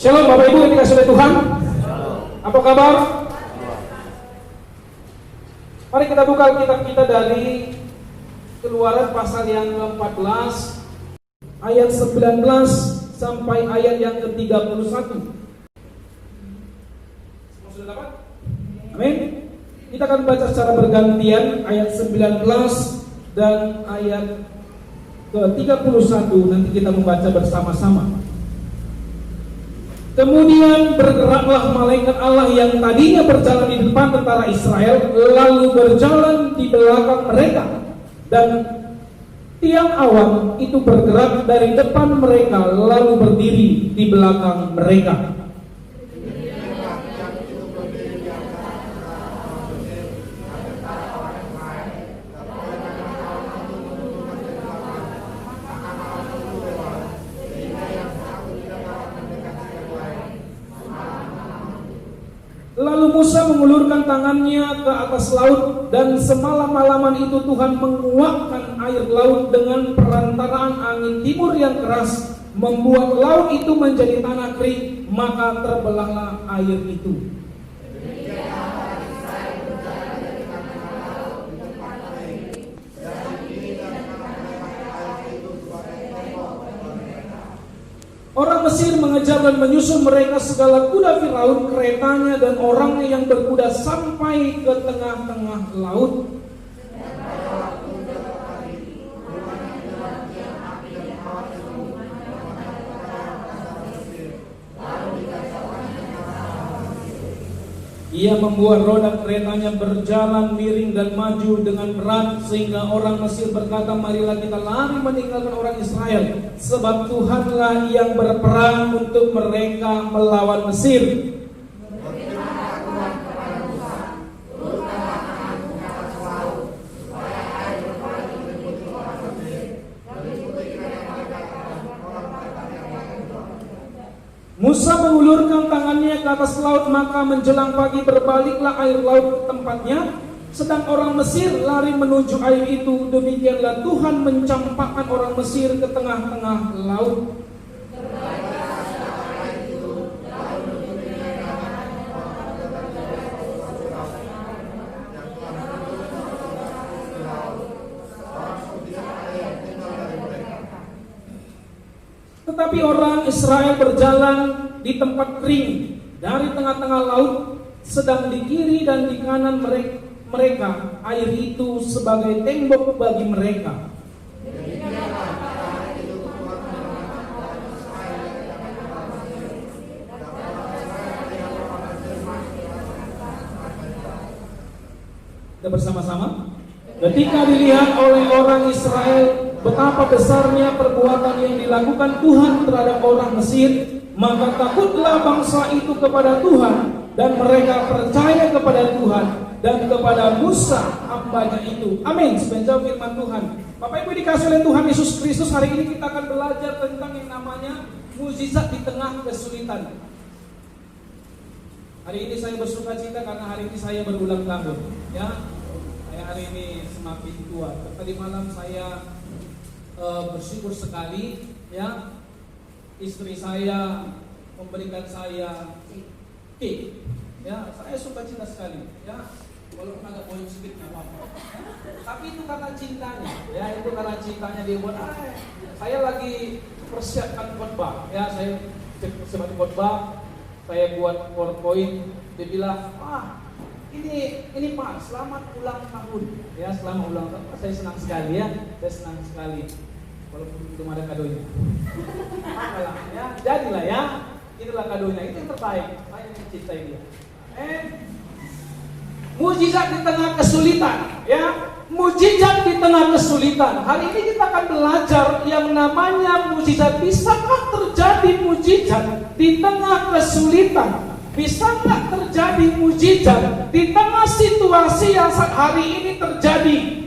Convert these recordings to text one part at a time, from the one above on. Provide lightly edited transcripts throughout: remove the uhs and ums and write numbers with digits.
Shalom Bapak Ibu yang dikasihi oleh Tuhan. Apa kabar? Mari kita buka kitab kita dari Keluaran pasal yang ke-14 ayat 19 sampai ayat yang ke-31. Semua sudah dapat? Amin. Kita akan baca secara bergantian ayat 19 dan ayat ke-31. Nanti kita membaca bersama-sama. Kemudian bergeraklah malaikat Allah yang tadinya berjalan di depan tentara Israel, lalu berjalan di belakang mereka, dan tiang awan itu bergerak dari depan mereka, lalu berdiri di belakang mereka. Lalu Musa mengulurkan tangannya ke atas laut, dan semalam-malaman itu Tuhan menguakkan air laut dengan perantaraan angin timur yang keras, membuat laut itu menjadi tanah kering, maka terbelahlah air itu. Orang Mesir mengejar dan menyusul mereka segala kuda Firaun, keretanya dan orangnya yang berkuda sampai ke tengah-tengah laut. Ia membuat roda keretanya berjalan miring dan maju dengan berat, sehingga orang Mesir berkata, marilah kita lari meninggalkan orang Israel, sebab Tuhanlah yang berperang untuk mereka melawan Mesir. Musa mengulurkan tangannya ke atas laut, maka menjelang pagi berbaliklah air laut ke tempatnya, sedang orang Mesir lari menuju air itu. Demikianlah Tuhan mencampakkan orang Mesir ke tengah-tengah laut. Tetapi orang Israel berjalan di tempat kering dari tengah-tengah laut, sedang di kiri dan di kanan mereka air itu sebagai tembok bagi mereka. Kita bersama-sama. Ketika dilihat oleh orang Israel betapa besarnya perbuatan yang dilakukan Tuhan terhadap orang Mesir, maka takutlah bangsa itu kepada Tuhan, dan mereka percaya kepada Tuhan dan kepada Musa hambanya itu. Amin. Sebenarnya firman Tuhan. Bapak Ibu dikasih oleh Tuhan Yesus Kristus, hari ini kita akan belajar tentang yang namanya mukjizat di tengah kesulitan. Hari ini saya bersuka cita karena hari ini saya berulang tahun. Ya, saya hari ini semakin tua. Tadi malam saya bersyukur sekali, ya, istri saya memberikan saya cake, ya, saya suka cinta sekali, ya, walaupun agak boyong sedikit nggak apa-apa, ya. Tapi itu karena cintanya, ya, itu karena cintanya dia buat. Saya lagi persiapkan khotbah, ya, saya persiapkan khotbah, saya buat PowerPoint, dia bilang, ini Pak, selamat ulang tahun, ya, selamat ulang tahun. Saya senang sekali, ya, saya senang sekali. Walaupun belum ada kadonya, apalah, ya, jadilah, ya, itulah kadonya, itu yang terbaik. Saya mencintai dia. Mukjizat di tengah kesulitan, ya, mukjizat di tengah kesulitan. Hari ini kita akan belajar yang namanya mukjizat. Bisakah terjadi mukjizat di tengah kesulitan? Bisa nggak terjadi mukjizat di tengah situasi yang saat hari ini terjadi?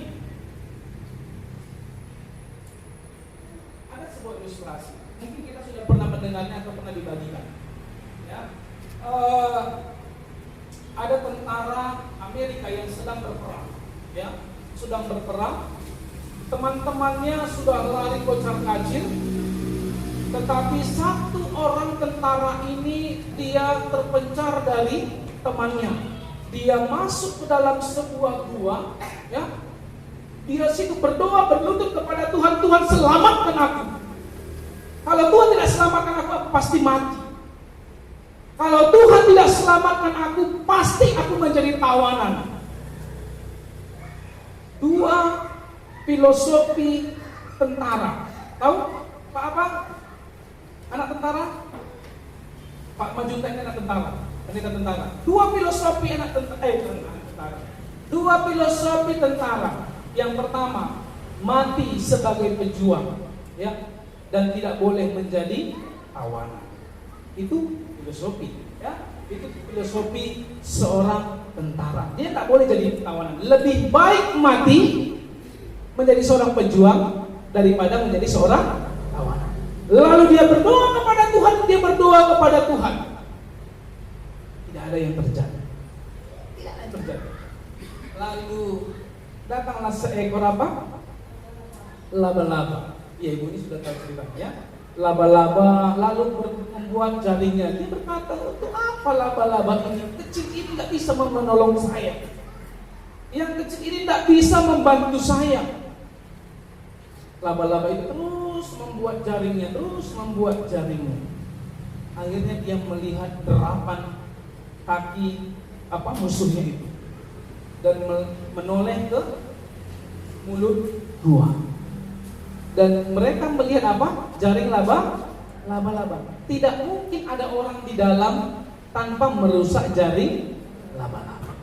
Ada sebuah ilustrasi, mungkin kita sudah pernah mendengarnya atau pernah dibagikan. Ya, ada tentara Amerika yang sedang berperang, ya, teman-temannya sudah lari kocar-kacir, Tetapi satu orang tentara ini dia terpencar dari temannya. Dia masuk ke dalam sebuah gua, ya. Dia situ berdoa berlutut kepada Tuhan, Tuhan selamatkan aku. Kalau Tuhan tidak selamatkan aku pasti mati. Kalau Tuhan tidak selamatkan aku, pasti aku menjadi tawanan. Dua filosofi tentara. Tahu Pak apa? Anak tentara? Pak Majunta ini anak tentara, pendeta tentara. Dua filosofi anak tentara. Dua filosofi tentara. Yang pertama, mati sebagai pejuang, ya, dan tidak boleh menjadi tawanan. Itu filosofi, ya. Itu filosofi seorang tentara. Dia tak boleh jadi tawanan. Lebih baik mati menjadi seorang pejuang daripada menjadi seorang tawanan. Lalu dia berdoa kepada Tuhan, dia berdoa kepada Tuhan. Tidak ada yang terjadi. Tidak ada yang terjadi. Lalu datanglah seekor apa? Laba-laba. Ya, ibu ini sudah tahu ceritanya, ya. Laba-laba lalu membuat jaringnya. Dia berkata, untuk apa laba-laba ini? Kecil ini tidak bisa menolong saya. Yang kecil ini tidak bisa membantu saya. Laba-laba itu terus membuat jaringnya, Akhirnya dia melihat derapan kaki musuhnya itu dan menoleh ke mulut gua. Dan mereka melihat apa? Jaring laba-laba. Tidak mungkin ada orang di dalam tanpa merusak jaring laba-laba.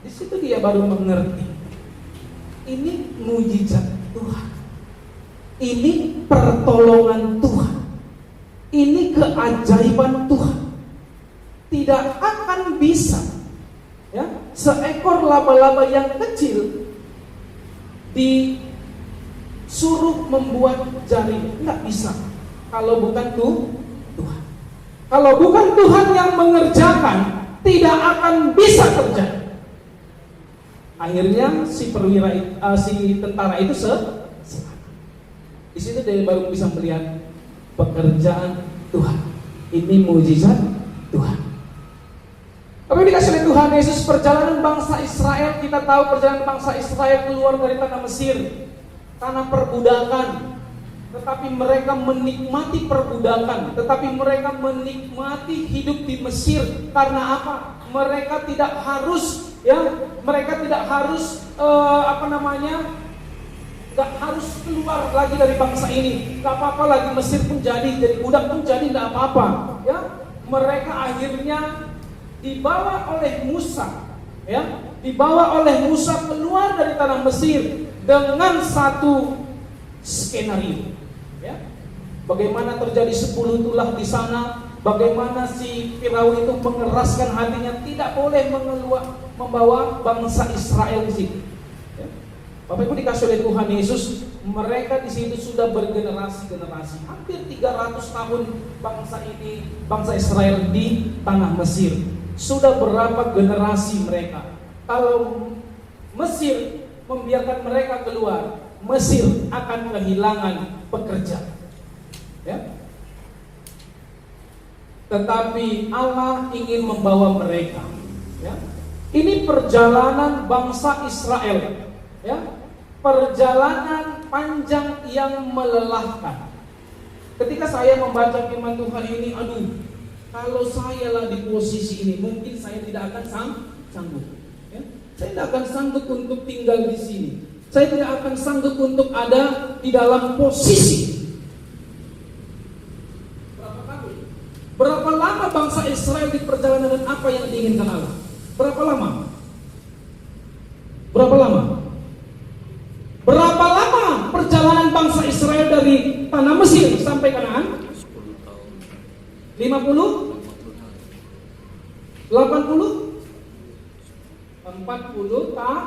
Di situ dia baru mengerti. Ini mujizat Tuhan. Ini pertolongan Tuhan. Ini keajaiban Tuhan. Tidak akan bisa, ya, seekor laba-laba yang kecil disuruh membuat jaring. Tidak bisa kalau bukan Tuhan. Kalau bukan Tuhan yang mengerjakan, tidak akan bisa terjadi. Akhirnya si tentara itu di situ dia baru bisa melihat pekerjaan Tuhan. Ini mujizat Tuhan. Tapi dikasih oleh Tuhan Yesus, perjalanan bangsa Israel, kita tahu perjalanan bangsa Israel keluar dari tanah Mesir, tanah perbudakan. Tetapi mereka menikmati perbudakan, tetapi mereka menikmati hidup di Mesir. Karena apa? Mereka tidak harus, gak harus keluar lagi dari bangsa ini. Gak apa-apa lagi Mesir pun jadi budak pun jadi, gak apa-apa. Ya, mereka akhirnya dibawa oleh Musa, keluar dari tanah Mesir dengan satu skenario. Ya, bagaimana terjadi 10 tulah di sana, bagaimana si Firaun itu mengeraskan hatinya, tidak boleh membawa bangsa Israel di situ. Bapak Ibu dikasih oleh Tuhan Yesus, mereka di situ sudah bergenerasi-generasi. Hampir 300 tahun bangsa Israel di tanah Mesir. Sudah berapa generasi mereka? Kalau Mesir membiarkan mereka keluar, Mesir akan kehilangan pekerja. Ya. Tetapi Allah ingin membawa mereka. Ya. Ini perjalanan bangsa Israel. Ya, perjalanan panjang yang melelahkan. Ketika saya membaca firman Tuhan ini, kalau saya lah di posisi ini, mungkin saya tidak akan sanggup. Ya? Saya tidak akan sanggup untuk tinggal di sini. Saya tidak akan sanggup untuk ada di dalam posisi. Berapa lama bangsa Israel di perjalanan dan apa yang diinginkan Allah? Berapa lama? Berapa lama perjalanan bangsa Israel dari tanah Mesir sampai Kanaan? 50? 80? 40 tahun.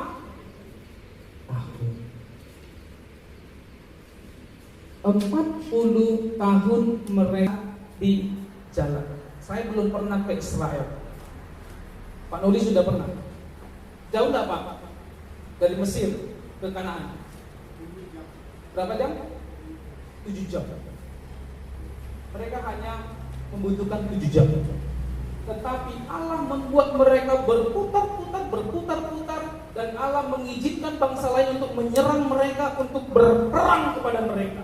40 tahun mereka di jalan. Saya belum pernah ke Israel. Pak Nuri sudah pernah. Jauh enggak Pak? Dari Mesir ke Kanaan? Berapa jam? 7 jam. Mereka hanya membutuhkan 7 jam. Tetapi Allah membuat mereka berputar-putar, dan Allah mengizinkan bangsa lain untuk menyerang mereka, untuk berperang kepada mereka.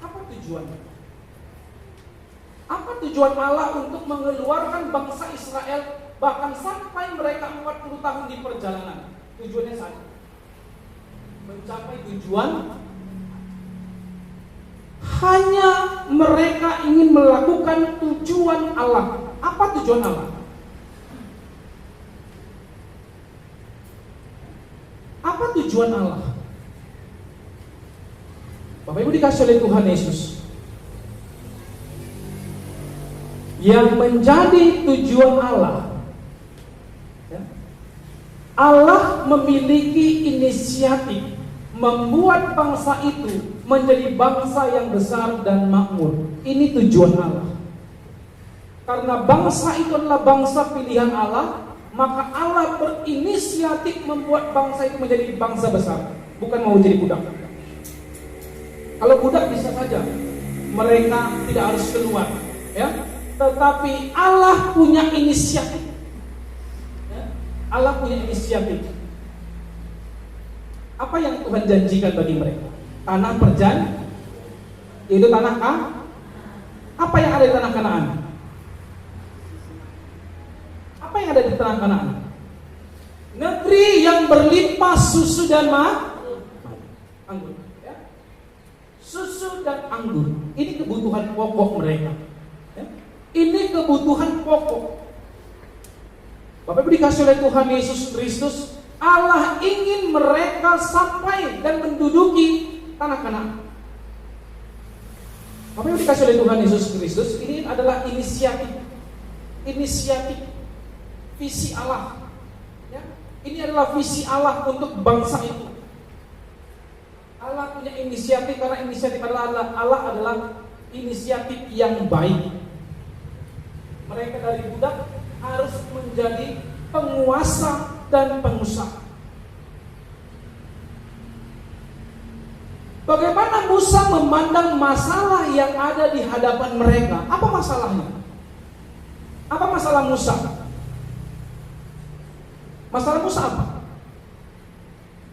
Apa tujuannya? Apa tujuan Allah untuk mengeluarkan bangsa Israel bahkan sampai mereka 40 tahun di perjalanan? Tujuannya satu, mencapai tujuan. Hanya mereka ingin melakukan tujuan Allah. Apa tujuan Allah? Apa tujuan Allah? Bapak Ibu dikasih oleh Tuhan Yesus, yang menjadi tujuan Allah, Allah memiliki inisiatif membuat bangsa itu menjadi bangsa yang besar dan makmur. Ini tujuan Allah. Karena bangsa itu adalah bangsa pilihan Allah, maka Allah berinisiatif membuat bangsa itu menjadi bangsa besar, bukan mau jadi budak. Kalau budak bisa saja mereka tidak harus keluar, ya. Tetapi Allah punya inisiatif. Ya? Allah punya inisiatif. Apa yang Tuhan janjikan bagi mereka? Tanah perjanjian, yaitu tanah Kanaan. Apa yang ada di tanah Kanaan? Apa yang ada di tanah Kanaan? Negeri yang berlimpah susu dan anggur. Ya? Susu dan anggur. Ini kebutuhan pokok mereka. Ya? Ini kebutuhan pokok. Bapak Ibu dikasih oleh Tuhan Yesus Kristus, Allah ingin mereka sampai dan menduduki tanah Kanaan. Bapak Ibu dikasih oleh Tuhan Yesus Kristus, ini adalah inisiatif visi Allah. Ya? Ini adalah visi Allah untuk bangsa itu. Allah punya inisiatif karena inisiatif Allah adalah inisiatif yang baik. Mereka dari budak harus menjadi penguasa dan pengusaha. Bagaimana Musa memandang masalah yang ada di hadapan mereka? Apa masalahnya? Apa masalah Musa? Masalah Musa apa?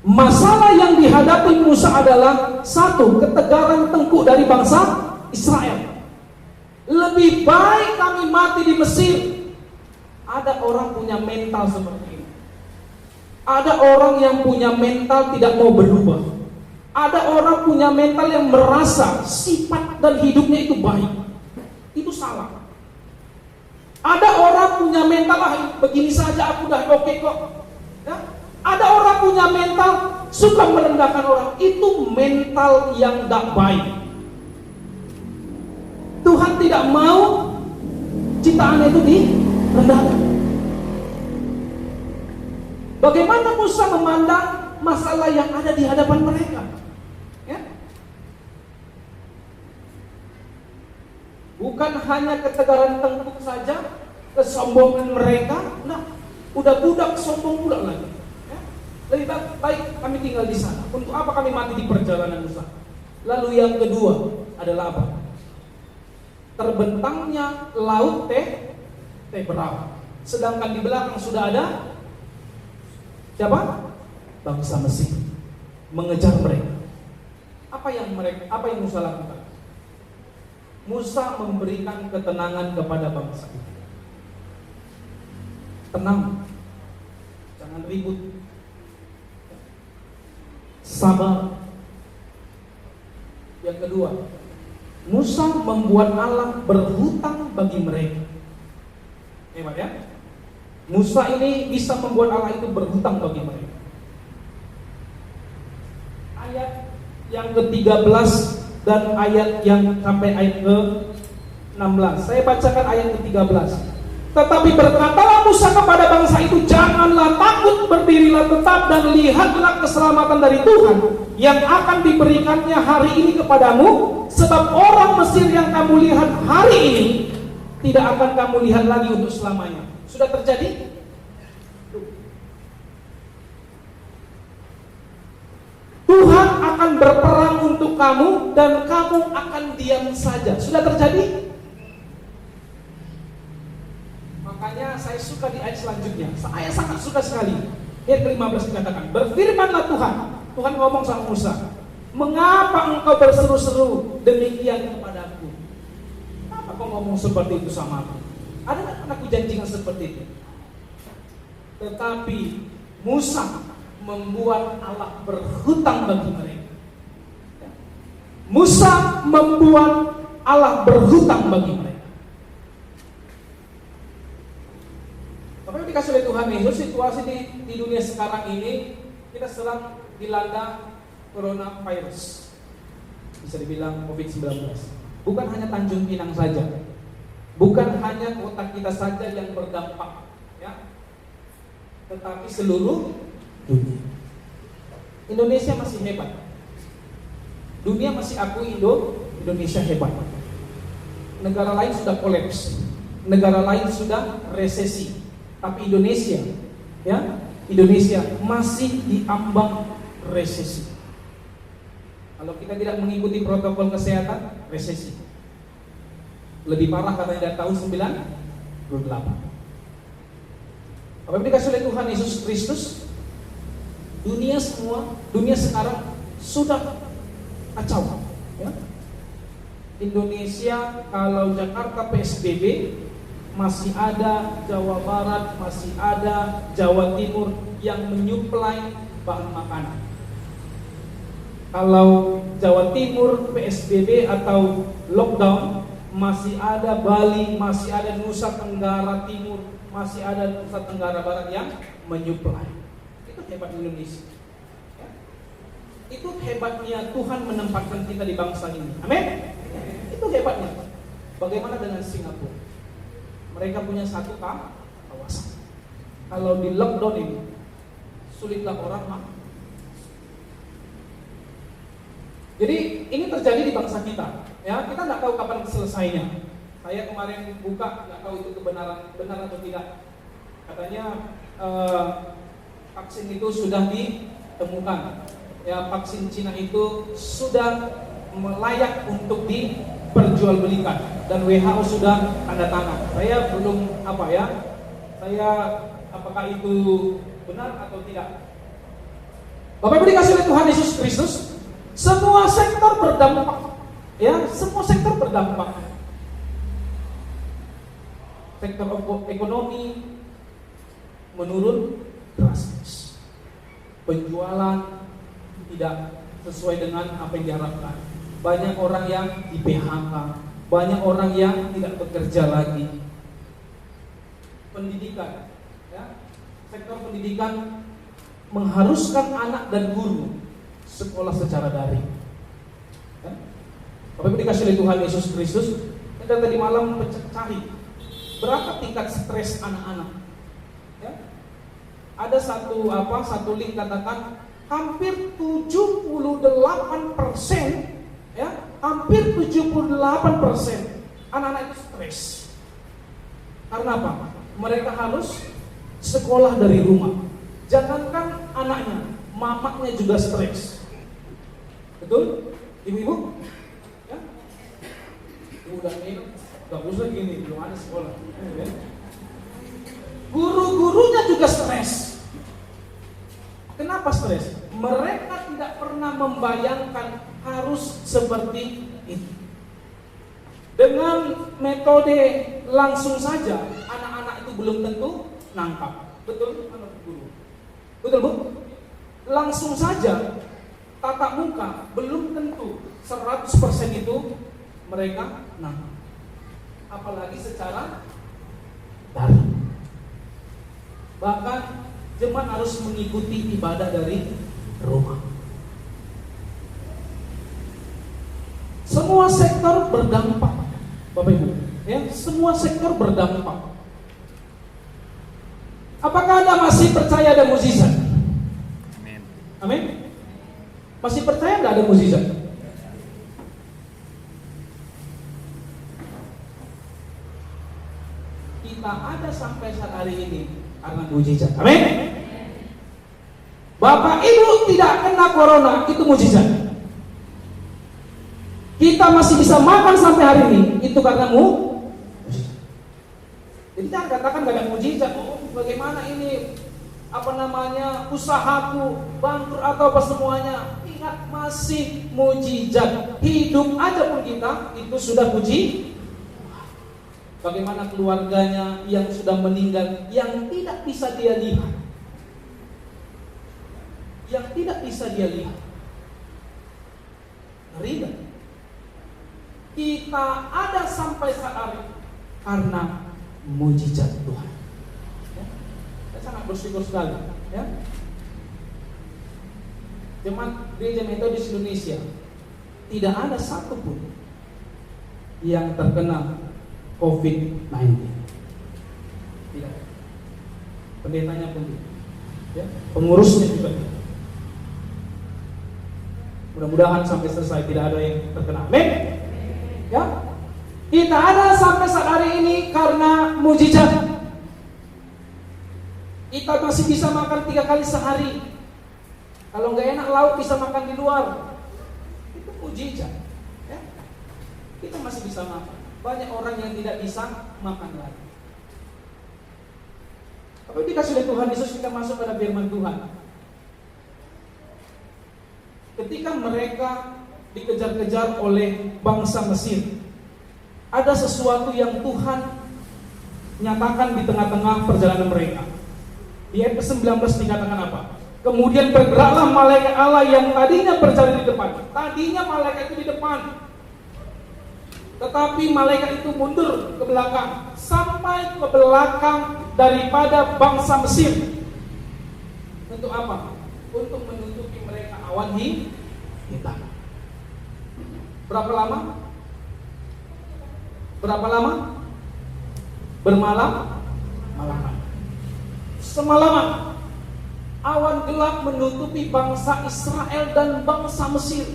Masalah yang dihadapi Musa adalah satu, ketegaran tengkuk dari bangsa Israel. Lebih baik kami mati di Mesir. Ada orang punya mental seperti ini. Ada orang yang punya mental tidak mau berubah. Ada orang punya mental yang merasa sifat dan hidupnya itu baik. Itu salah. Ada orang punya mental, begini saja aku udah oke kok. Ya? Ada orang punya mental suka merendahkan orang. Itu mental yang tidak baik. Tuhan tidak mau ciptaan itu direndahkan. Bagaimana Musa memandang masalah yang ada di hadapan mereka? Ya? Bukan hanya ketegaran tengkuk saja, kesombongan mereka. Nah, udah budak sombong pula lagi. Ya? Lebih baik kami tinggal di sana. Untuk apa kami mati di perjalanan Musa? Lalu yang kedua adalah apa? Terbentangnya laut Teberau. Sedangkan di belakang sudah ada siapa? Bangsa Mesir mengejar mereka. Apa yang Musa lakukan? Musa memberikan ketenangan kepada bangsa itu. Tenang, jangan ribut, sabar. Yang kedua, Musa membuat Allah berhutang bagi mereka. Hebat ya? Musa ini bisa membuat Allah itu berhutang bagi mereka. Ayat yang ke-13 dan ayat yang sampai ayat ke-16. Saya bacakan ayat ke-13. Tetapi berkatalah Musa kepada bangsa itu, janganlah takut, berdirilah tetap dan lihatlah keselamatan dari Tuhan yang akan diberikannya hari ini kepadamu, sebab orang Mesir yang kamu lihat hari ini tidak akan kamu lihat lagi untuk selamanya. Sudah terjadi? Tuhan akan berperang untuk kamu dan kamu akan diam saja. Sudah terjadi? saya suka di ayat selanjutnya. Saya sangat suka sekali. Ayat ke-15 dikatakan, berfirmanlah Tuhan. Tuhan ngomong sama Musa, mengapa engkau berseru-seru demikian kepadaku? Kenapa kau ngomong seperti itu sama aku? Ada nggak pernah kujanjikan seperti itu? Tetapi Musa membuat Allah berhutang bagi mereka. Musa membuat Allah berhutang bagi mereka. Apa yang dikasih oleh Tuhan Yesus, situasi di dunia sekarang ini kita sedang dilanda coronavirus, bisa dibilang COVID-19. Bukan hanya Tanjung Pinang saja, bukan hanya kota kita saja yang berdampak, ya, tetapi seluruh dunia. Indonesia masih hebat. Dunia masih akui Indonesia hebat. Negara lain sudah kolaps, negara lain sudah resesi, tapi Indonesia, ya, Indonesia masih diambang resesi. Kalau kita tidak mengikuti protokol kesehatan, resesi. Lebih parah katanya dari tahun 98. Apa yang dikasih oleh Tuhan Yesus Kristus, dunia sekarang sudah kacau, ya. Indonesia, kalau Jakarta PSBB, masih ada Jawa Barat, masih ada Jawa Timur yang menyuplai bahan makanan. Kalau Jawa Timur PSBB atau lockdown, masih ada Bali, masih ada Nusa Tenggara Timur, masih ada Nusa Tenggara Barat yang menyuplai. Itu hebat Indonesia, ya. Itu hebatnya Tuhan menempatkan kita di bangsa ini. Amin. Itu hebatnya. Bagaimana dengan Singapura? Mereka punya satu kawasan. Kalau di lockdown ini, sulitlah orang masuk. Jadi ini terjadi di bangsa kita, ya. Kita nggak tahu kapan selesainya. Saya kemarin buka, nggak tahu itu benar atau tidak. Katanya vaksin itu sudah ditemukan. Ya, vaksin Cina itu sudah layak untuk diperjualbelikan dan WHO sudah tanda tangan. Saya belum apakah itu benar atau tidak. Bapak Ibu dikasih oleh Tuhan Yesus Kristus, semua sektor berdampak, ya, semua sektor berdampak. Sektor ekonomi menurun drastis. Penjualan tidak sesuai dengan apa yang diharapkan. Banyak orang yang di PHK, banyak orang yang tidak bekerja lagi. Pendidikan, ya, sektor pendidikan mengharuskan anak dan guru sekolah secara daring. Ya? Bapak Ibu dikasih oleh Tuhan Yesus Kristus, dan tadi malam cari berapa tingkat stres anak-anak. Ya? Ada satu link katakan hampir 78%, ya, hampir 78% anak-anak itu stres. Karena apa? Mereka harus sekolah dari rumah. Jangankan anaknya, mamanya juga stres. Betul? Ibu-ibu? Ya? Ibu udah minum, gak usah gini, belum ada sekolah. Ya? Guru-gurunya juga stres. Kenapa stres? Mereka tidak pernah membayangkan harus seperti itu. Dengan metode langsung saja, anak-anak itu belum tentu nangkap. Betul, anak guru? Betul, Bu? Langsung saja tatap muka belum tentu 100% itu mereka nangkap. Apalagi secara daring. Bahkan jemaat harus mengikuti ibadah dari rumah. Semua sektor berdampak, Bapak Ibu. Ya, semua sektor berdampak. Apakah Anda masih percaya ada mukjizat? Amin. Amin. Masih percaya nggak ada mukjizat? Kita ada sampai saat hari ini karena mukjizat. Amin. Bapak Ibu tidak kena corona, itu mukjizat. Kita masih bisa makan sampai hari ini, itu karena mukjizat. Jadi jangan katakan gak ada mujizat. Oh, bagaimana ini usahaku bangkrut atau apa semuanya. Ingat, masih mujizat. Hidup aja pun kita itu sudah puji. Bagaimana keluarganya yang sudah meninggal, yang tidak bisa dia lihat, ngeri gak? Kita ada sampai saat ini karena mujizat Tuhan. Ya? Saya sangat bersyukur sekali. Ya? Jemaat Gereja Metodis Indonesia tidak ada satupun yang terkena COVID-19. Tidak. Pendetanya pun tidak. Ya? Pengurusnya juga tidak. Mudah-mudahan sampai selesai tidak ada yang terkena. Amin. Ya? Kita ada sampai saat hari ini karena mujizat. Kita masih bisa makan 3 kali sehari. Kalau nggak enak lauk bisa makan di luar. Itu mujizat. Ya? Kita masih bisa makan. Banyak orang yang tidak bisa makan lagi. Tapi dikasih oleh Tuhan Yesus kita masuk pada firman Tuhan. Ketika mereka dikejar-kejar oleh bangsa Mesir, ada sesuatu yang Tuhan nyatakan di tengah-tengah perjalanan mereka. Di ayat ke-19 dikatakan apa? Kemudian bergeraklah malaikat Allah yang tadinya berjalan di depan. Tadinya malaikat itu di depan, tetapi malaikat itu mundur ke belakang, sampai ke belakang daripada bangsa Mesir. Untuk apa? Untuk menutupi mereka awan hitam. Berapa lama? Malaman. Semalaman awan gelap menutupi bangsa Israel dan bangsa Mesir.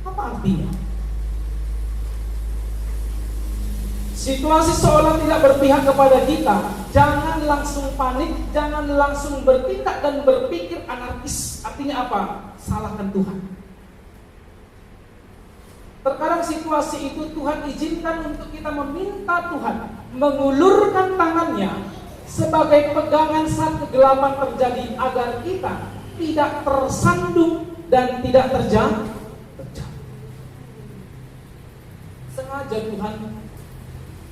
Apa artinya? Situasi seolah tidak berpihak kepada kita. Jangan langsung panik, jangan langsung bertindak dan berpikir anarkis. Artinya apa? Salahkan Tuhan. Terkadang situasi itu Tuhan izinkan untuk kita meminta Tuhan mengulurkan tangannya sebagai pegangan saat kegelapan terjadi, agar kita tidak tersandung dan tidak terjatuh. Sengaja Tuhan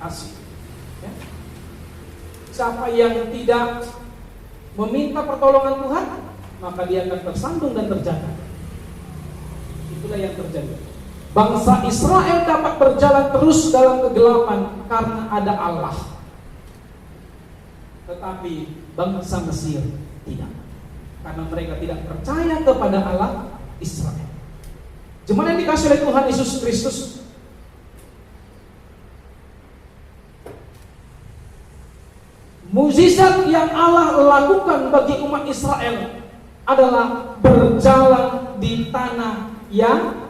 kasih. Ya. Siapa yang tidak meminta pertolongan Tuhan, maka dia akan tersandung dan terjatuh. Itulah yang terjadi. Bangsa Israel dapat berjalan terus dalam kegelapan karena ada Allah. Tetapi bangsa Mesir tidak, karena mereka tidak percaya kepada Allah Israel. Jemaat yang dikasih oleh Tuhan Yesus Kristus, mukjizat yang Allah lakukan bagi umat Israel adalah berjalan di tanah yang,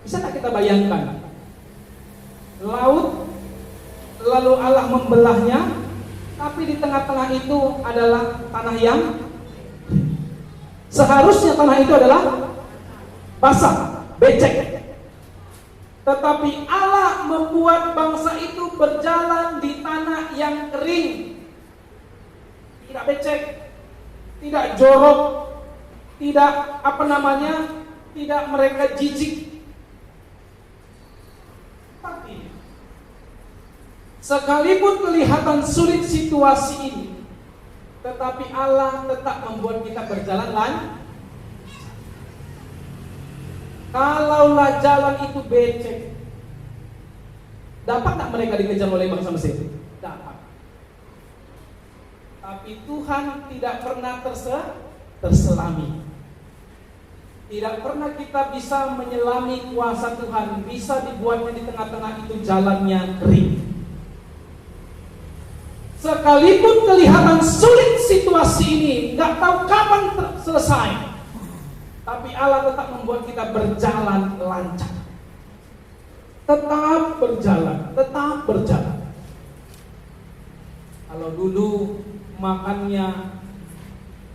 bisa tak kita bayangkan, laut, lalu Allah membelahnya, tapi di tengah-tengah itu adalah tanah yang seharusnya tanah itu adalah basah, becek. Tetapi Allah membuat bangsa itu berjalan di tanah yang kering, tidak becek, tidak jorok, tidak tidak mereka jijik. Tapi sekalipun kelihatan sulit situasi ini, tetapi Allah tetap membuat kita berjalan lancar. Kalaulah jalan itu becek, dapat tak mereka dikejar oleh bangsa Mesir? Dapat. Tapi Tuhan tidak pernah terselami. Tidak pernah kita bisa menyelami kuasa Tuhan. Bisa dibuatnya di tengah-tengah itu jalannya kering. Sekalipun kelihatan sulit situasi ini, nggak tahu kapan selesai, tapi Allah tetap membuat kita berjalan lancar. Tetap berjalan. Kalau dulu makannya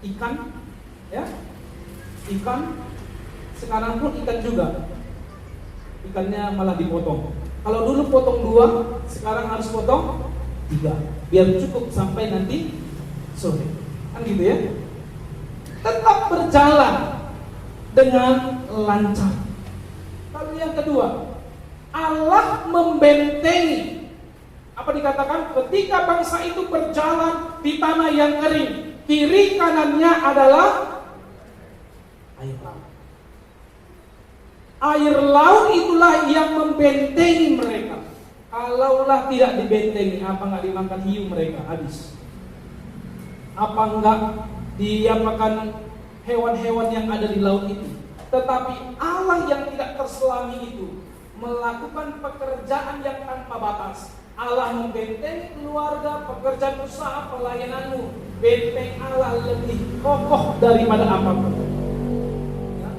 ikan, ya, ikan, sekarang pun ikan juga. Ikannya malah dipotong. Kalau dulu potong 2, sekarang harus potong 3, biar cukup sampai nanti sore. Kan gitu ya. Tetap berjalan dengan lancar. Lalu yang kedua, Allah membentengi. Apa dikatakan? Ketika bangsa itu berjalan di tanah yang kering, kiri kanannya adalah air laut. Air laut itulah yang membentengi mereka. Kalaulah tidak dibentengi, apa nggak dimakan hiu mereka habis? Apa enggak diapakan hewan-hewan yang ada di laut itu? Tetapi Allah yang tidak terselami itu melakukan pekerjaan yang tanpa batas. Allah membentengi keluarga, pekerjaan usaha, pelayananmu. Benteng Allah lebih kokoh daripada apapun. Ya.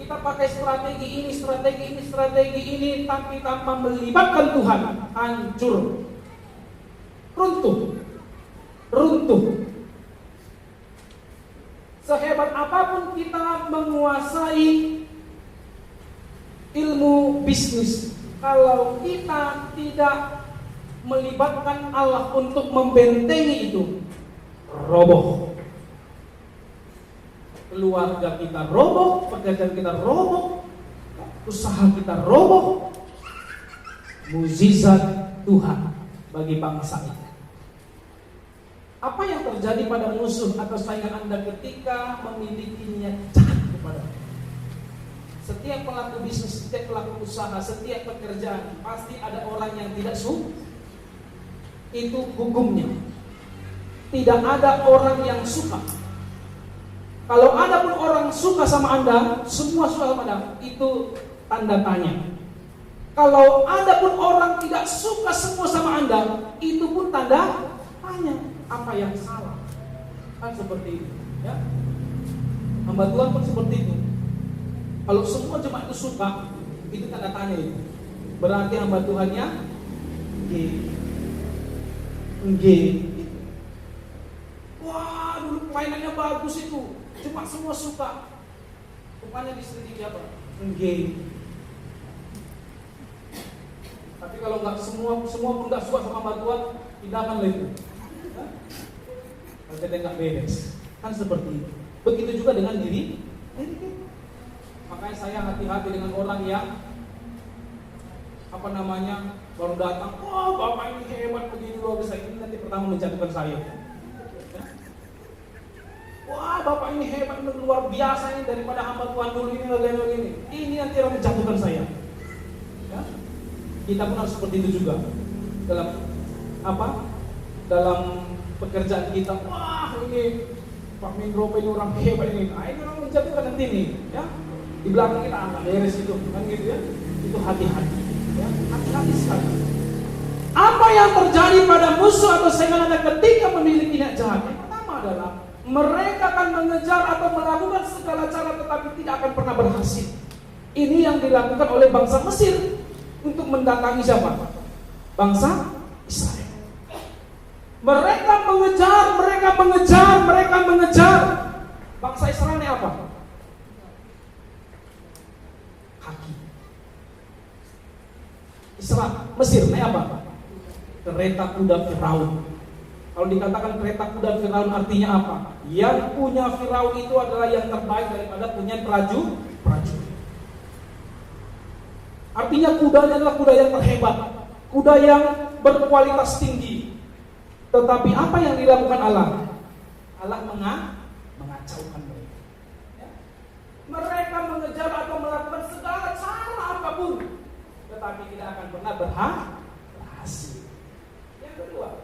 Kita pakai strategi ini, tapi tanpa melibatkan Tuhan, hancur, runtuh. Sehebat apapun kita menguasai ilmu bisnis, kalau kita tidak melibatkan Allah untuk membentengi itu, roboh. Keluarga kita roboh, pekerjaan kita roboh, usaha kita roboh. Mukjizat Tuhan bagi bangsa ini. Apa yang terjadi pada musuh atau saingan Anda ketika memiliki niat jahat kepada Anda? Setiap pelaku bisnis, setiap pelaku usaha, setiap pekerjaan, pasti ada orang yang tidak suka. Itu hukumnya. Tidak ada orang yang suka. Kalau ada pun orang suka sama Anda, semua suka sama Anda, itu tanda tanya. Kalau ada pun orang tidak suka semua sama Anda, itu pun tanda tanya. Apa yang salah? Kan seperti itu, ya. Hamba Tuhan pun seperti itu. Kalau semua jemaat itu suka, itu tanda tanya itu. Berarti hamba Tuhannya G. Wah, dulu pelayanannya bagus itu, cuma semua suka. Rupanya diselidiki apa? G. Tapi kalau nggak semua pun nggak suka sama hamba Tuhan, tindakan itu. Kita nggak beres, kan seperti itu. Begitu juga dengan diri kita. Makanya saya hati-hati dengan orang yang baru datang, wah bapak ini hebat begini luar biasa, ini nanti pertama menjatuhkan saya. Ya? Wah bapak ini hebat luar biasa ini daripada hamba Tuhan dulu ini begini. Ini nanti akan menjatuhkan saya. Ya? Kita pun harus seperti itu juga dalam pekerjaan kita. Wah ini Pak Mindro ini orang hebat ini. Nah, ini orang menjatuhkan nanti nih, ya. Di belakang kita angkat beres itu, kan gitu ya. Itu hati-hati, ya. Hati-hati sekali. Apa yang terjadi pada musuh atau saingan Anda ketika memiliki niat jahat? Yang pertama adalah mereka akan mengejar atau melakukan segala cara tetapi tidak akan pernah berhasil. Ini yang dilakukan oleh bangsa Mesir untuk mendatangi siapa? Bangsa Israel. Mereka mengejar. Bangsa Israel ini apa? Kaki. Israel, Mesir ini apa? Kereta kuda Firaun. Kalau dikatakan kereta kuda Firaun artinya apa? Yang punya Firaun itu adalah yang terbaik daripada punya prajurit. Artinya kudanya adalah kuda yang terhebat, kuda yang berkualitas tinggi. Tetapi apa yang dilakukan Allah? Allah mengacaukan mereka. Ya. Mereka mengejar atau melakukan segala cara apapun, tetapi tidak akan pernah berhasil. Yang kedua,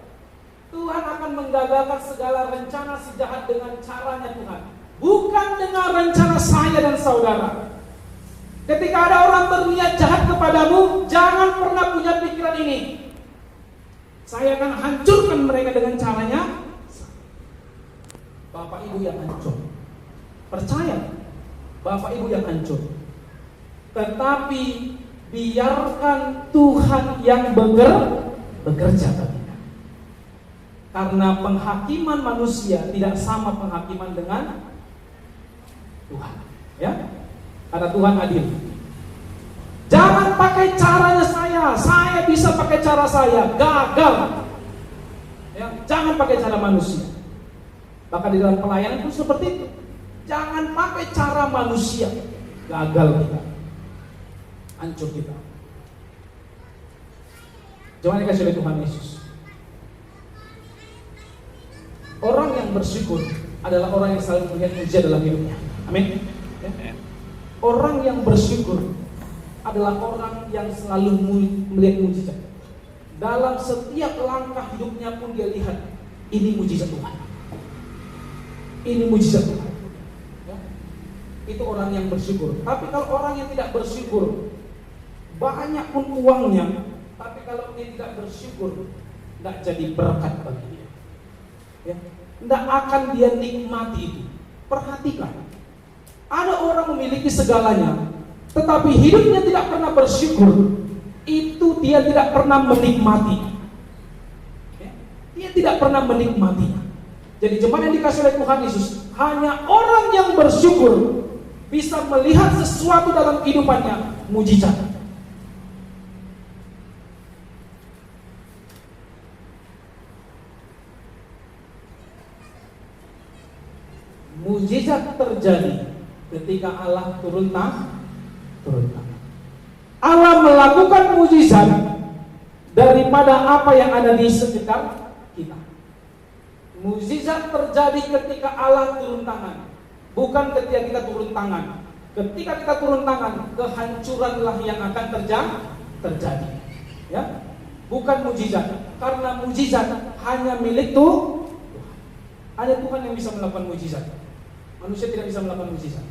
Tuhan akan menggagalkan segala rencana si jahat dengan caranya Tuhan, bukan dengan rencana saya dan saudara. Ketika ada orang berniat jahat kepadamu, jangan pernah punya pikiran ini, saya akan hancurkan mereka dengan caranya Bapak Ibu yang hancur. Percaya, Bapak Ibu yang hancur. Tetapi biarkan Tuhan yang bekerja baginya. Karena penghakiman manusia tidak sama penghakiman dengan Tuhan, ya. Karena Tuhan adil. Jangan Jangan pakai caranya saya bisa pakai cara saya, gagal. Ya, jangan pakai cara manusia. Bahkan di dalam pelayanan pun seperti itu. Jangan pakai cara manusia, gagal kita, hancur kita. Jangan dikasih oleh Tuhan Yesus. Orang yang bersyukur adalah orang yang selalu melihat mujizat dalam hidupnya. Amin. Ya. Orang yang bersyukur adalah orang yang selalu melihat mujizat. Dalam setiap langkah hidupnya pun dia lihat, ini mujizat Tuhan. Ini mujizat Tuhan. Ya. Itu orang yang bersyukur. Tapi kalau orang yang tidak bersyukur, banyak pun uangnya, tapi kalau dia tidak bersyukur, tidak jadi berkat bagi dia. Ya. Tidak akan dia nikmati itu. Perhatikan, ada orang memiliki segalanya, tetapi hidupnya tidak pernah bersyukur. Itu dia tidak pernah menikmati. Ya. Dia tidak pernah menikmatinya. Jadi jemaat yang dikasih oleh Tuhan Yesus, hanya orang yang bersyukur bisa melihat sesuatu dalam kehidupannya, mujizat. Mujizat terjadi ketika Allah turun tangan. Allah melakukan mujizat daripada apa yang ada di sekitar kita. Mujizat terjadi ketika Allah turun tangan, bukan ketika kita turun tangan. Ketika kita turun tangan, kehancuranlah yang akan terjadi. Ya, bukan mujizat, karena mujizat hanya milik Tuhan. Hanya Tuhan yang bisa melakukan mujizat. Manusia tidak bisa melakukan mujizat.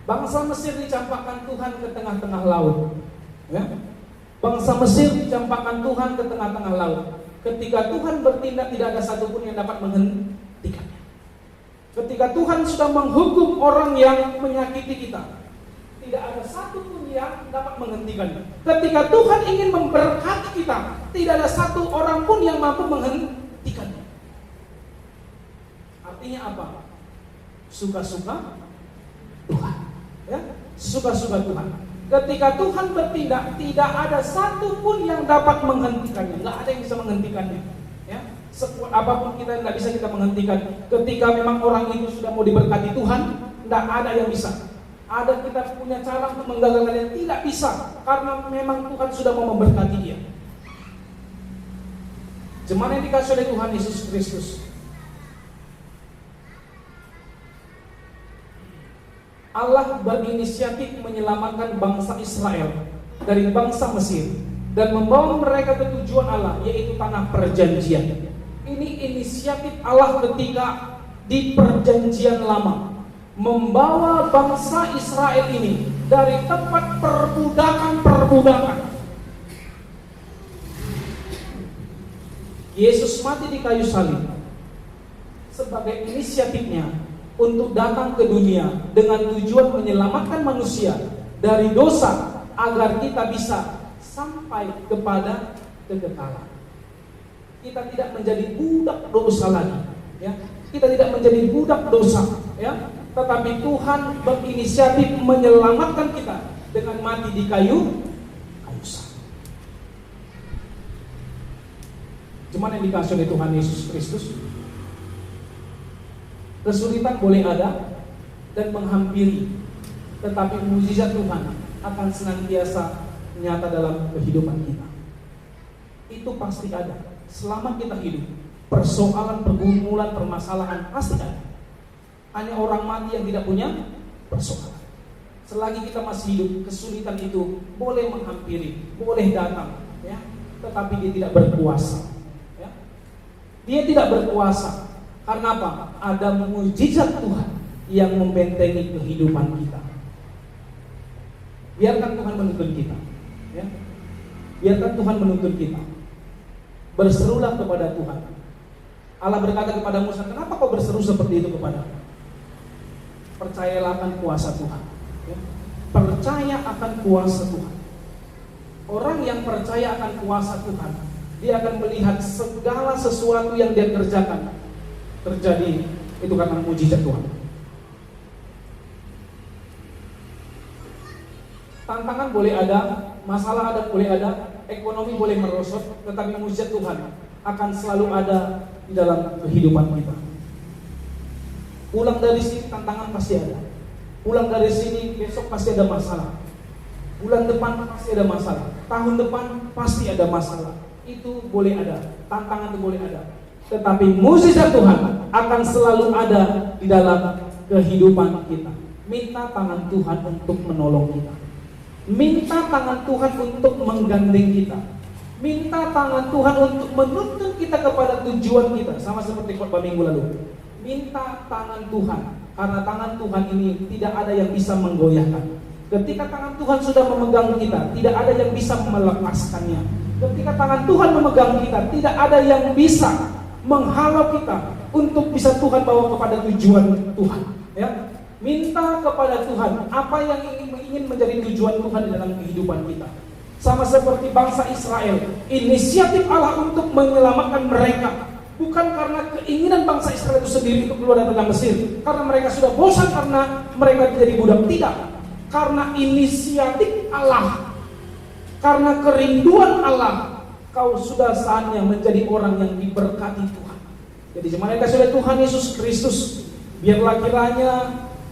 Bangsa Mesir dicampakkan Tuhan ke tengah-tengah laut. Ya? Bangsa Mesir dicampakkan Tuhan ke tengah-tengah laut. Ketika Tuhan bertindak, tidak ada satupun yang dapat menghentikannya. Ketika Tuhan sudah menghukum orang yang menyakiti kita, tidak ada satupun yang dapat menghentikannya. Ketika Tuhan ingin memberkati kita, tidak ada satu orang pun yang mampu menghentikannya. Artinya apa? Suka-suka Tuhan. Ya, suka-suka Tuhan. Ketika Tuhan bertindak, tidak ada satu pun yang dapat menghentikannya. Nggak ada yang bisa menghentikannya. Ya, sekuat apapun kita tidak bisa kita menghentikan. Ketika memang orang itu sudah mau diberkati Tuhan, tidak ada yang bisa. Ada kita punya cara untuk menggagalkannya, tidak bisa, karena memang Tuhan sudah mau memberkati dia. Jemaat yang dikasih oleh Tuhan Yesus Kristus, Allah berinisiatif menyelamatkan bangsa Israel dari bangsa Mesir dan membawa mereka ke tujuan Allah, yaitu tanah perjanjian. Ini inisiatif Allah ketika di perjanjian lama, membawa bangsa Israel ini dari tempat perbudakan. Yesus mati di kayu salib sebagai inisiatifnya untuk datang ke dunia dengan tujuan menyelamatkan manusia dari dosa agar kita bisa sampai kepada kekekalan. Kita tidak menjadi budak dosa lagi, ya. Kita tidak menjadi budak dosa, ya. Tetapi Tuhan berinisiatif menyelamatkan kita dengan mati di kayu salib. Jemaat yang dikasihi oleh Tuhan Yesus Kristus, kesulitan boleh ada dan menghampiri, tetapi mujizat Tuhan akan senantiasa nyata dalam kehidupan kita. Itu pasti ada. Selama kita hidup, persoalan, pergumulan, permasalahan pasti ada. Hanya orang mati yang tidak punya persoalan. Selagi kita masih hidup, kesulitan itu boleh menghampiri, boleh datang, ya, tetapi dia tidak berkuasa. Ya. Dia tidak berkuasa. Karena apa? Ada mujizat Tuhan yang membentengi kehidupan kita. Biarkan Tuhan menuntun kita, ya. Biarkan Tuhan menuntun kita. Berserulah kepada Tuhan. Allah berkata kepada Musa, kenapa kau berseru seperti itu kepadaku? Percayalah akan kuasa Tuhan, ya. Percaya akan kuasa Tuhan. Orang yang percaya akan kuasa Tuhan, dia akan melihat segala sesuatu yang dia kerjakan terjadi itu karena mujizat Tuhan. Tantangan boleh ada, masalah ada boleh ada, ekonomi boleh merosot, tetapi mujizat Tuhan akan selalu ada di dalam kehidupan kita. Pulang dari sini tantangan pasti ada. Pulang dari sini besok pasti ada masalah. Bulan depan pasti ada masalah. Tahun depan pasti ada masalah. Itu boleh ada, tantangan itu boleh ada. Tetapi mujizat Tuhan akan selalu ada di dalam kehidupan kita. Minta tangan Tuhan untuk menolong kita. Minta tangan Tuhan untuk menggandeng kita. Minta tangan Tuhan untuk menuntun kita kepada tujuan kita. Sama seperti khotbah minggu lalu. Minta tangan Tuhan, karena tangan Tuhan ini tidak ada yang bisa menggoyahkan. Ketika tangan Tuhan sudah memegang kita, tidak ada yang bisa melepaskannya. Ketika tangan Tuhan memegang kita, tidak ada yang bisa menghalau kita untuk bisa Tuhan bawa kepada tujuan Tuhan. Ya, minta kepada Tuhan apa yang ingin menjadi tujuan Tuhan di dalam kehidupan kita. Sama seperti bangsa Israel, inisiatif Allah untuk menyelamatkan mereka bukan karena keinginan bangsa Israel itu sendiri untuk keluar dari Mesir, karena mereka sudah bosan karena mereka menjadi budak, tidak. Karena inisiatif Allah, karena kerinduan Allah, kau sudah saatnya menjadi orang yang diberkati Tuhan. Jadi jemaat yang kasih oleh Tuhan Yesus Kristus, biarlah kiranya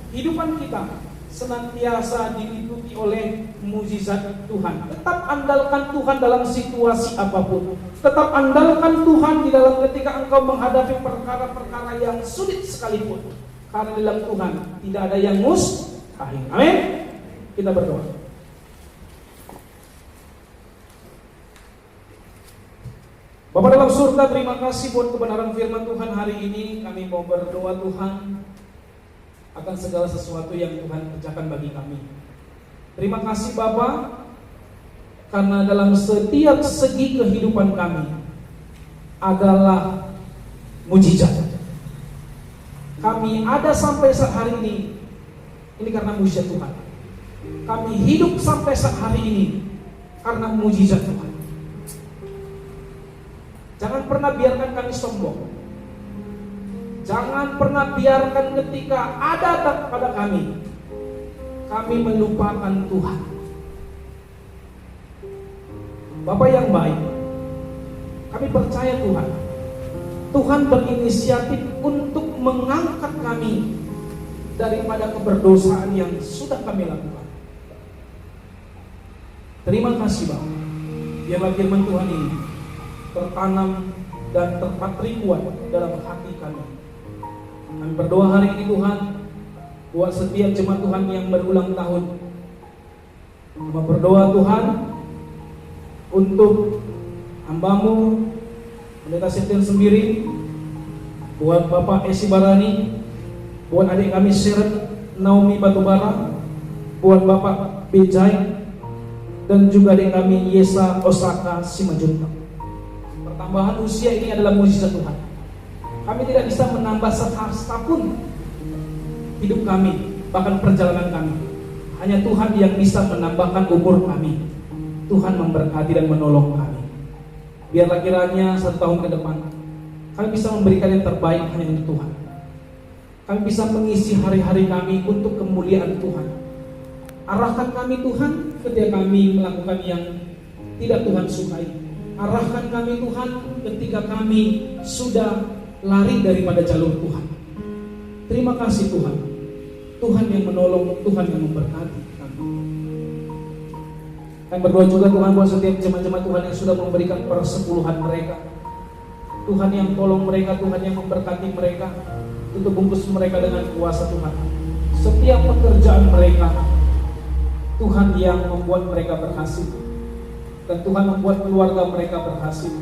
kehidupan kita senantiasa diikuti oleh mujizat Tuhan. Tetap andalkan Tuhan dalam situasi apapun. Tetap andalkan Tuhan di dalam ketika engkau menghadapi perkara-perkara yang sulit sekalipun. Karena dalam Tuhan tidak ada yang mustahil. Amin. Kita berdoa. Bapa dalam surga, terima kasih buat kebenaran firman Tuhan hari ini. Kami mau berdoa Tuhan akan segala sesuatu yang Tuhan kerjakan bagi kami. Terima kasih Bapa, karena dalam setiap segi kehidupan kami adalah mujizat. Kami ada sampai saat hari ini karena mujizat Tuhan. Kami hidup sampai saat hari ini karena mujizat Tuhan. Jangan pernah biarkan kami sombong. Jangan pernah biarkan ketika ada pada kami melupakan Tuhan. Bapa yang baik, kami percaya Tuhan. Tuhan berinisiatif untuk mengangkat kami daripada keberdosaan yang sudah kami lakukan. Terima kasih Bapa. Biarlah firman Tuhan ini tertanam dan terpatri kuat dalam hati kami. Kami berdoa hari ini Tuhan, buat setiap jemaat Tuhan yang berulang tahun. Kami berdoa Tuhan untuk hamba-Mu Pendeta Septian sendiri, buat Bapak Esi Barani, buat adik kami Sharon Naomi Batubara, buat Bapak Bijay, dan juga adik kami Yesa Osaka Simajunta. Pertambahan usia ini adalah mujizat Tuhan. Kami tidak bisa menambah sehasta pun hidup kami, bahkan perjalanan kami. Hanya Tuhan yang bisa menambahkan umur kami. Tuhan memberkati dan menolong kami. Biarlah kiranya 1 tahun ke depan kami bisa memberikan yang terbaik hanya untuk Tuhan. Kami bisa mengisi hari-hari kami untuk kemuliaan Tuhan. Arahkan kami Tuhan ketika kami melakukan yang tidak Tuhan sukai. Arahkan kami Tuhan ketika kami sudah lari daripada jalur Tuhan. Terima kasih Tuhan. Tuhan yang menolong, Tuhan yang memberkati kami. Kami berdoa juga Tuhan buat setiap jemaat-jemaat Tuhan yang sudah memberikan persepuluhan mereka. Tuhan yang tolong mereka, Tuhan yang memberkati mereka, untuk bungkus mereka dengan kuasa Tuhan. Setiap pekerjaan mereka, Tuhan yang membuat mereka berhasil, dan Tuhan membuat keluarga mereka berhasil,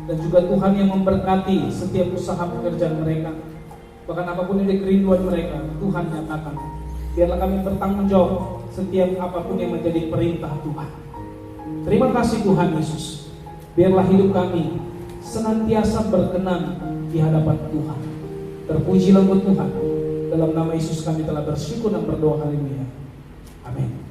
dan juga Tuhan yang memberkati setiap usaha pekerjaan mereka. Bahkan apapun yang kerinduan mereka, Tuhan nyatakan. Biarlah kami bertanggung jawab setiap apapun yang menjadi perintah Tuhan. Terima kasih Tuhan Yesus. Biarlah hidup kami senantiasa berkenan di hadapan Tuhan. Terpujilah Tuhan. Dalam nama Yesus kami telah bersyukur dan berdoa. Haleluya. Amin.